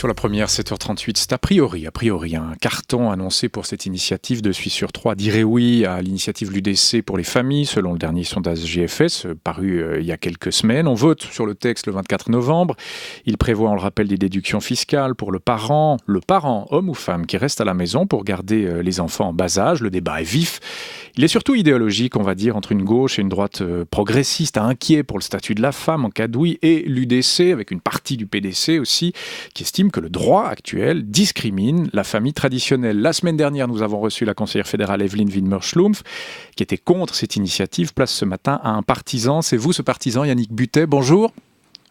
Sur la première, 7h38, c'est a priori un carton annoncé pour cette initiative de Suisse sur 3 dirait oui à l'initiative l'UDC pour les familles, selon le dernier sondage GFS, paru il y a quelques semaines. On vote sur le texte le 24 novembre. Il prévoit, on le rappelle, des déductions fiscales pour le parent, homme ou femme, qui reste à la maison pour garder les enfants en bas âge. Le débat est vif. Il est surtout idéologique, on va dire, entre une gauche et une droite progressiste, inquiet pour le statut de la femme en cas de oui, et l'UDC, avec une partie du PDC aussi, qui estime que le droit actuel discrimine la famille traditionnelle. La semaine dernière, nous avons reçu la conseillère fédérale Evelyn Widmer-Schlumpf, qui était contre cette initiative. Place ce matin à un partisan. C'est vous, ce partisan, Yannick Butet. Bonjour.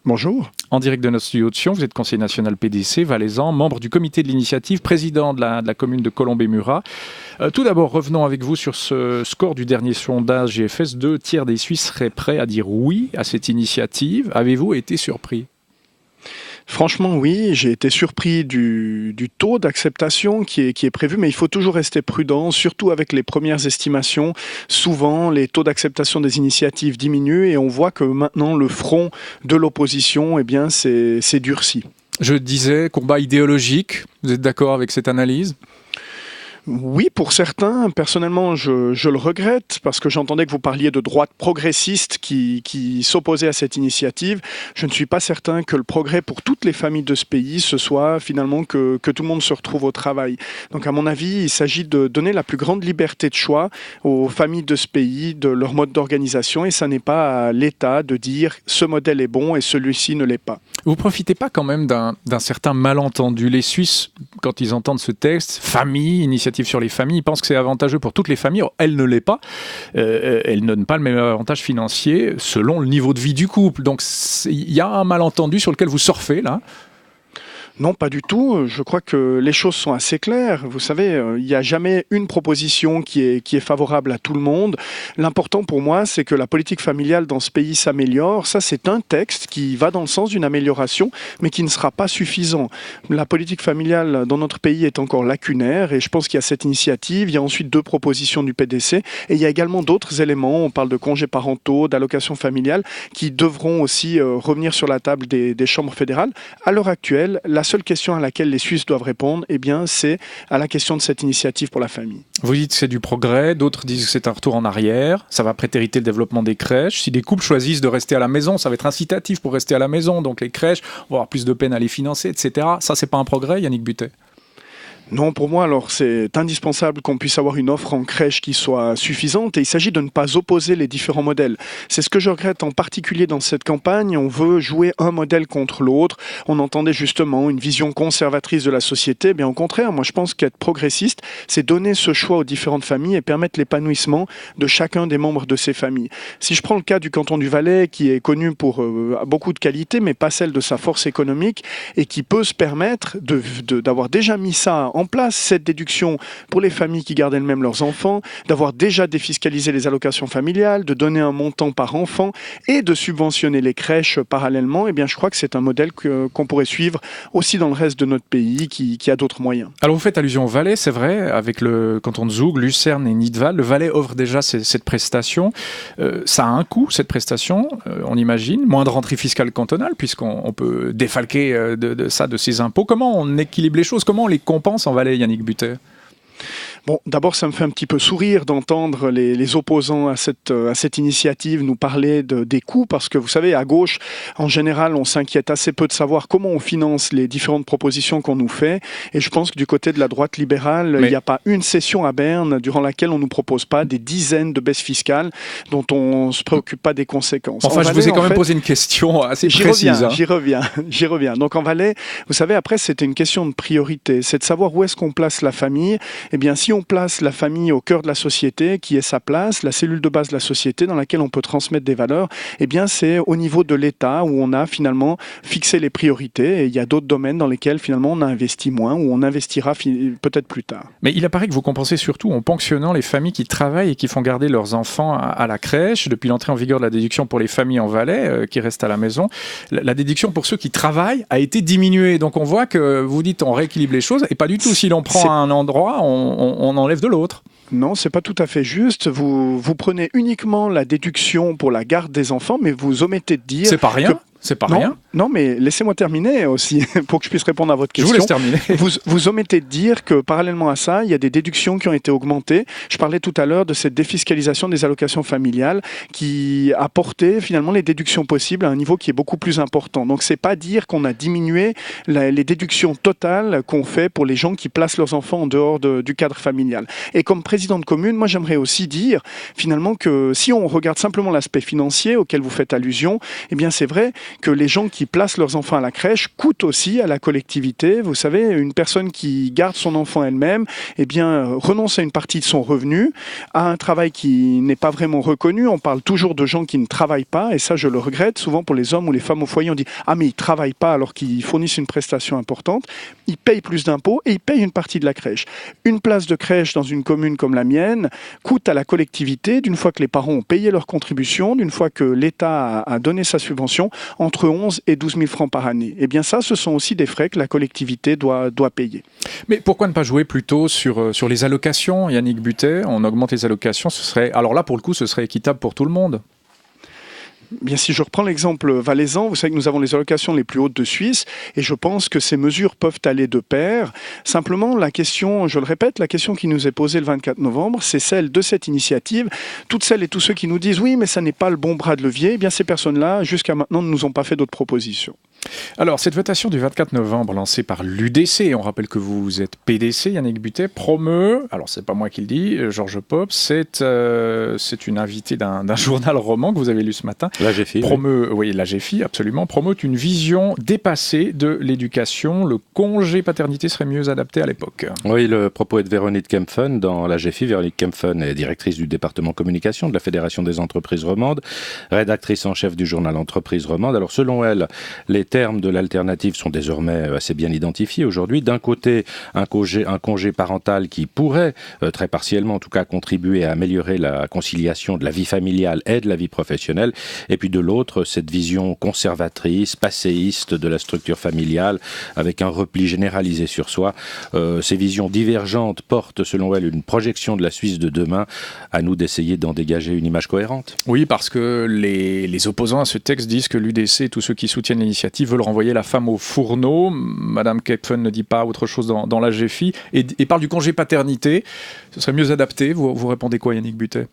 Bonjour. En direct de notre studio de Sion, vous êtes conseiller national PDC, valaisan, membre du comité de l'initiative, président de la commune de Colombey-Murat. Tout d'abord, revenons avec vous sur ce score du dernier sondage GFS. 2/3 des Suisses seraient prêts à dire oui à cette initiative. Avez-vous été surpris ? Franchement, oui, j'ai été surpris du taux d'acceptation qui est prévu, mais il faut toujours rester prudent, surtout avec les premières estimations. Souvent, les taux d'acceptation des initiatives diminuent et on voit que maintenant, le front de l'opposition, s'est durci. Je disais, combat idéologique. Vous êtes d'accord avec cette analyse ? Oui, pour certains. Personnellement, je le regrette parce que j'entendais que vous parliez de droite progressiste qui s'opposait à cette initiative. Je ne suis pas certain que le progrès pour toutes les familles de ce pays, ce soit finalement que tout le monde se retrouve au travail. Donc à mon avis, il s'agit de donner la plus grande liberté de choix aux familles de ce pays, de leur mode d'organisation, et ça n'est pas à l'État de dire ce modèle est bon et celui-ci ne l'est pas. Vous ne profitez pas quand même d'un certain malentendu. Les Suisses, quand ils entendent ce texte, famille, initiative sur les familles, ils pensent que c'est avantageux pour toutes les familles. Or, elle ne l'est pas. Elle ne donne pas le même avantage financier selon le niveau de vie du couple. Donc, il y a un malentendu sur lequel vous surfez, là. Non, pas du tout. Je crois que les choses sont assez claires. Vous savez, il n'y a jamais une proposition qui est favorable à tout le monde. L'important pour moi, c'est que la politique familiale dans ce pays s'améliore. Ça, c'est un texte qui va dans le sens d'une amélioration, mais qui ne sera pas suffisant. La politique familiale dans notre pays est encore lacunaire et je pense qu'il y a cette initiative. Il y a ensuite 2 propositions du PDC et il y a également d'autres éléments. On parle de congés parentaux, d'allocations familiales qui devront aussi revenir sur la table des chambres fédérales. À l'heure actuelle, la seule question à laquelle les Suisses doivent répondre, c'est à la question de cette initiative pour la famille. Vous dites que c'est du progrès, d'autres disent que c'est un retour en arrière, ça va prétériter le développement des crèches. Si des couples choisissent de rester à la maison, ça va être incitatif pour rester à la maison, donc les crèches vont avoir plus de peine à les financer, etc. Ça, c'est pas un progrès, Yannick Butet ? Non, pour moi, alors c'est indispensable qu'on puisse avoir une offre en crèche qui soit suffisante et il s'agit de ne pas opposer les différents modèles. C'est ce que je regrette en particulier dans cette campagne. On veut jouer un modèle contre l'autre. On entendait justement une vision conservatrice de la société. Bien au contraire, moi je pense qu'être progressiste, c'est donner ce choix aux différentes familles et permettre l'épanouissement de chacun des membres de ces familles. Si je prends le cas du canton du Valais, qui est connu pour beaucoup de qualités, mais pas celle de sa force économique et qui peut se permettre d'avoir déjà mis ça en place, cette déduction pour les familles qui gardent elles-mêmes leurs enfants, d'avoir déjà défiscalisé les allocations familiales, de donner un montant par enfant et de subventionner les crèches parallèlement, je crois que c'est un modèle qu'on pourrait suivre aussi dans le reste de notre pays qui a d'autres moyens. Alors vous faites allusion au Valais, c'est vrai, avec le canton de Zoug, Lucerne et Nidwald. Le Valais offre déjà cette prestation. Ça a un coût, cette prestation, on imagine. Moins de rentrée fiscale cantonale, puisqu'on peut défalquer de ses impôts. Comment on équilibre les choses ? Comment on les compense en Valais, Yannick Butet ? Bon, d'abord, ça me fait un petit peu sourire d'entendre les opposants à cette initiative nous parler des coûts, parce que vous savez, à gauche, en général, on s'inquiète assez peu de savoir comment on finance les différentes propositions qu'on nous fait. Et je pense que du côté de la droite libérale, il n'y a pas une session à Berne durant laquelle on ne nous propose pas des dizaines de baisses fiscales dont on ne se préoccupe pas des conséquences. Enfin, je vous ai quand même posé une question assez précise. J'y reviens. Donc en Valais, vous savez, après, c'était une question de priorité. C'est de savoir où est-ce qu'on place la famille. Eh bien, si on place la famille au cœur de la société, qui est sa place, la cellule de base de la société dans laquelle on peut transmettre des valeurs, c'est au niveau de l'État où on a finalement fixé les priorités et il y a d'autres domaines dans lesquels finalement on a investi moins ou on investira peut-être plus tard. Mais il apparaît que vous compensez surtout en ponctionnant les familles qui travaillent et qui font garder leurs enfants à la crèche. Depuis l'entrée en vigueur de la déduction pour les familles en Valais qui restent à la maison, la déduction pour ceux qui travaillent a été diminuée. Donc on voit que vous dites on rééquilibre les choses et pas du tout. Si l'on prend un endroit, on enlève de l'autre. Non, c'est pas tout à fait juste. Vous prenez uniquement la déduction pour la garde des enfants, mais vous omettez de dire... C'est pas rien. C'est pas rien. Non, mais laissez-moi terminer aussi, pour que je puisse répondre à votre question. Je vous laisse terminer. Vous omettez de dire que parallèlement à ça, il y a des déductions qui ont été augmentées. Je parlais tout à l'heure de cette défiscalisation des allocations familiales qui a porté finalement les déductions possibles à un niveau qui est beaucoup plus important. Donc c'est pas dire qu'on a diminué les déductions totales qu'on fait pour les gens qui placent leurs enfants en dehors du cadre familial. Et comme président de commune, moi j'aimerais aussi dire finalement que si on regarde simplement l'aspect financier auquel vous faites allusion, eh bien c'est vrai que les gens qui placent leurs enfants à la crèche coûtent aussi à la collectivité. Vous savez, une personne qui garde son enfant elle-même, eh bien, renonce à une partie de son revenu, à un travail qui n'est pas vraiment reconnu. On parle toujours de gens qui ne travaillent pas, et ça, je le regrette. Souvent, pour les hommes ou les femmes au foyer, on dit « Ah, mais ils ne travaillent pas alors qu'ils fournissent une prestation importante. » Ils payent plus d'impôts et ils payent une partie de la crèche. Une place de crèche dans une commune comme la mienne coûte à la collectivité, d'une fois que les parents ont payé leur contribution, d'une fois que l'État a donné sa subvention, entre 11 et 12 000 francs par année. Eh bien ça, ce sont aussi des frais que la collectivité doit payer. Mais pourquoi ne pas jouer plutôt sur les allocations, Yannick Buttet? On augmente les allocations, alors là, pour le coup, ce serait équitable pour tout le monde. Bien, si je reprends l'exemple valaisan, vous savez que nous avons les allocations les plus hautes de Suisse et je pense que ces mesures peuvent aller de pair. Simplement, la question, je le répète, la question qui nous est posée le 24 novembre, c'est celle de cette initiative. Toutes celles et tous ceux qui nous disent « oui, mais ça n'est pas le bon bras de levier », eh bien ces personnes-là, jusqu'à maintenant, ne nous ont pas fait d'autres propositions. Alors, cette votation du 24 novembre lancée par l'UDC, on rappelle que vous êtes PDC, Yannick Buttet, promeut, alors c'est pas moi qui le dis, Georges Pop, c'est une invitée d'un journal roman que vous avez lu ce matin. La GFI. Oui, la GFI, absolument, promeut une vision dépassée de l'éducation. Le congé paternité serait mieux adapté à l'époque. Oui, le propos est de Véronique Kempfen dans la GFI. Véronique Kempfen est directrice du département communication de la Fédération des entreprises romandes, rédactrice en chef du journal Entreprises romandes. Alors selon elle, les termes de l'alternative sont désormais assez bien identifiés aujourd'hui. D'un côté, un congé parental qui pourrait, très partiellement en tout cas, contribuer à améliorer la conciliation de la vie familiale et de la vie professionnelle. Et puis de l'autre, cette vision conservatrice, passéiste de la structure familiale, avec un repli généralisé sur soi. Ces visions divergentes portent, selon elle, une projection de la Suisse de demain. À nous d'essayer d'en dégager une image cohérente. Oui, parce que les opposants à ce texte disent que l'UDC et tous ceux qui soutiennent l'initiative veulent renvoyer la femme au fourneau. Madame Kempfen ne dit pas autre chose dans la GFI et parle du congé paternité. Ce serait mieux adapté. Vous répondez quoi, Yannick Buttet?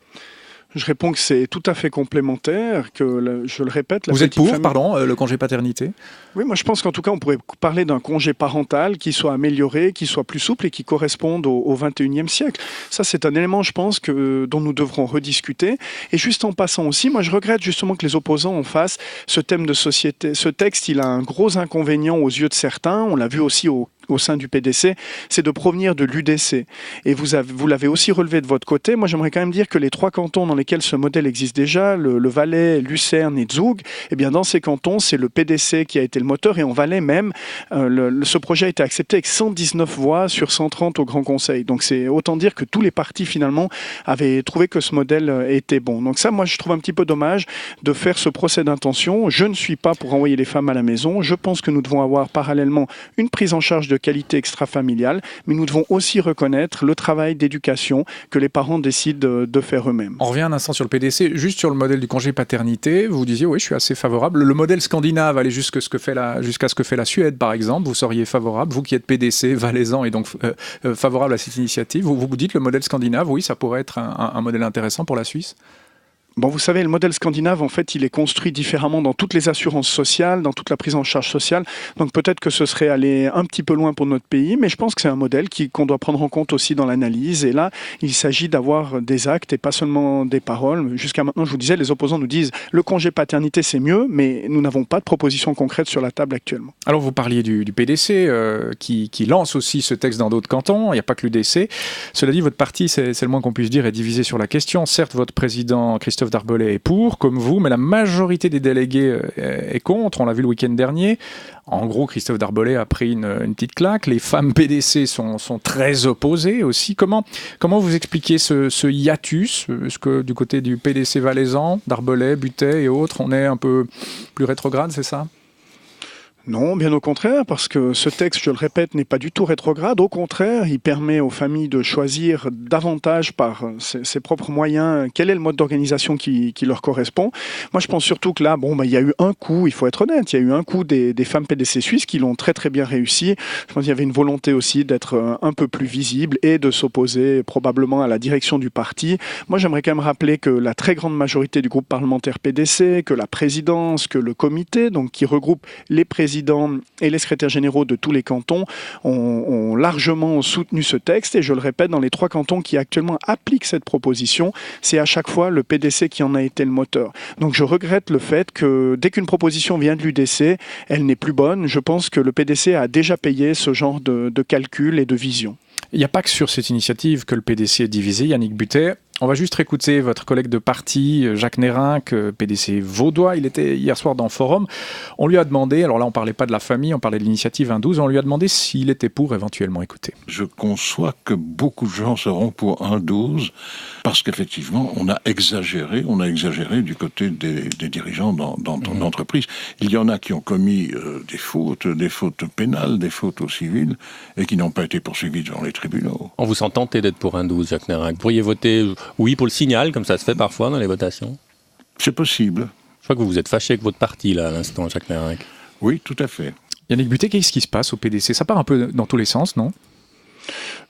Je réponds que c'est tout à fait complémentaire, que je le répète... Vous êtes pour, le congé paternité? Oui, moi je pense qu'en tout cas on pourrait parler d'un congé parental qui soit amélioré, qui soit plus souple et qui corresponde au 21e siècle. Ça c'est un élément, je pense, dont nous devrons rediscuter. Et juste en passant aussi, moi je regrette justement que les opposants en fassent ce thème de société. Ce texte, il a un gros inconvénient aux yeux de certains, on l'a vu aussi au sein du PDC, c'est de provenir de l'UDC. Et vous l'avez aussi relevé de votre côté. Moi, j'aimerais quand même dire que les 3 cantons dans lesquels ce modèle existe déjà, le Valais, Lucerne et Zug, eh bien, dans ces cantons, c'est le PDC qui a été le moteur. Et en Valais même, ce projet a été accepté avec 119 voix sur 130 au Grand Conseil. Donc, c'est autant dire que tous les partis, finalement, avaient trouvé que ce modèle était bon. Donc ça, moi, je trouve un petit peu dommage de faire ce procès d'intention. Je ne suis pas pour envoyer les femmes à la maison. Je pense que nous devons avoir parallèlement une prise en charge de qualité extra-familiale, mais nous devons aussi reconnaître le travail d'éducation que les parents décident de faire eux-mêmes. On revient un instant sur le PDC, juste sur le modèle du congé paternité. Vous disiez, oui, je suis assez favorable. Le modèle scandinave, aller jusqu'à ce que fait la Suède, par exemple, vous seriez favorable, vous qui êtes PDC, valaisan et donc favorable à cette initiative. Vous dites le modèle scandinave, oui, ça pourrait être un modèle intéressant pour la Suisse? Bon, vous savez, le modèle scandinave, en fait, il est construit différemment dans toutes les assurances sociales, dans toute la prise en charge sociale. Donc peut-être que ce serait aller un petit peu loin pour notre pays, mais je pense que c'est un modèle qu'on doit prendre en compte aussi dans l'analyse. Et là, il s'agit d'avoir des actes et pas seulement des paroles. Jusqu'à maintenant, je vous disais, les opposants nous disent le congé paternité, c'est mieux, mais nous n'avons pas de proposition concrète sur la table actuellement. Alors vous parliez du PDC qui lance aussi ce texte dans d'autres cantons. Il n'y a pas que l'UDC. Cela dit, votre parti, c'est le moins qu'on puisse dire, est divisé sur la question. Certes, votre président Christophe Darbelet est pour, comme vous, mais la majorité des délégués est contre. On l'a vu le week-end dernier. En gros, Christophe Darbelet a pris une petite claque. Les femmes PDC sont très opposées aussi. Comment vous expliquez ce hiatus? Est-ce que du côté du PDC valaisan, Darbelet, Buttet et autres, on est un peu plus rétrograde, c'est ça? Non, bien au contraire, parce que ce texte, je le répète, n'est pas du tout rétrograde. Au contraire, il permet aux familles de choisir davantage par ses propres moyens quel est le mode d'organisation qui leur correspond. Moi, je pense surtout que là, il y a eu un coup, il faut être honnête, il y a eu un coup des femmes PDC suisses qui l'ont très très bien réussi. Je pense qu'il y avait une volonté aussi d'être un peu plus visible et de s'opposer probablement à la direction du parti. Moi, j'aimerais quand même rappeler que la très grande majorité du groupe parlementaire PDC, que la présidence, que le comité, donc qui regroupe les présidents et les secrétaires généraux de tous les cantons ont largement soutenu ce texte. Et je le répète, dans les 3 cantons qui actuellement appliquent cette proposition, c'est à chaque fois le PDC qui en a été le moteur. Donc je regrette le fait que dès qu'une proposition vient de l'UDC, elle n'est plus bonne. Je pense que le PDC a déjà payé ce genre de calcul et de vision. Il n'y a pas que sur cette initiative que le PDC est divisé, Yannick Buttet. On va juste réécouter votre collègue de parti, Jacques Nérinck, PDC vaudois. Il était hier soir dans Forum. On lui a demandé, alors là on ne parlait pas de la famille, on parlait de l'initiative 1-12, on lui a demandé s'il était pour éventuellement écouter. Je conçois que beaucoup de gens seront pour 1-12 parce qu'effectivement on a exagéré du côté des dirigeants dans l'entreprise. Il y en a qui ont commis des fautes pénales, des fautes au civil et qui n'ont pas été poursuivis devant les tribunaux. On vous sent tenté d'être pour 1-12, Jacques Nérinck. Vous pourriez voter oui pour le signal, comme ça se fait parfois dans les votations? C'est possible. Je crois que vous vous êtes fâché avec votre parti là à l'instant, Jacques Nérinck. Oui, tout à fait. Yannick Buttet, qu'est-ce qui se passe au PDC? Ça part un peu dans tous les sens, non?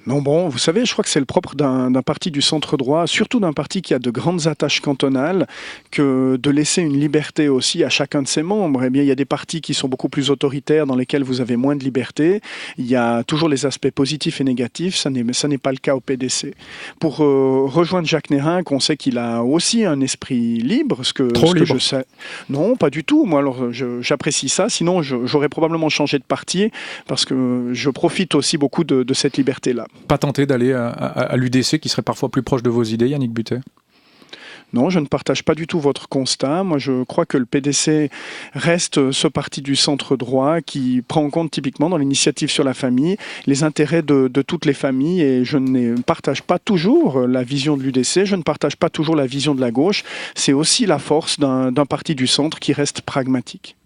Non, vous savez, je crois que c'est le propre d'un parti du centre droit, surtout d'un parti qui a de grandes attaches cantonales, que de laisser une liberté aussi à chacun de ses membres. Eh bien, il y a des partis qui sont beaucoup plus autoritaires, dans lesquels vous avez moins de liberté. Il y a toujours les aspects positifs et négatifs. Ça n'est pas le cas au PDC. Pour rejoindre Jacques Nérinck, on sait qu'il a aussi un esprit libre. Trop libre. Je sais. Non, pas du tout. Moi, alors, j'apprécie ça. Sinon, j'aurais probablement changé de parti, parce que je profite aussi beaucoup de cette liberté-là. Pas tenté d'aller à l'UDC qui serait parfois plus proche de vos idées, Yannick Buttet? Non, je ne partage pas du tout votre constat. Moi, je crois que le PDC reste ce parti du centre droit qui prend en compte typiquement dans l'initiative sur la famille les intérêts de toutes les familles, et je ne partage pas toujours la vision de l'UDC, je ne partage pas toujours la vision de la gauche. C'est aussi la force d'un parti du centre qui reste pragmatique.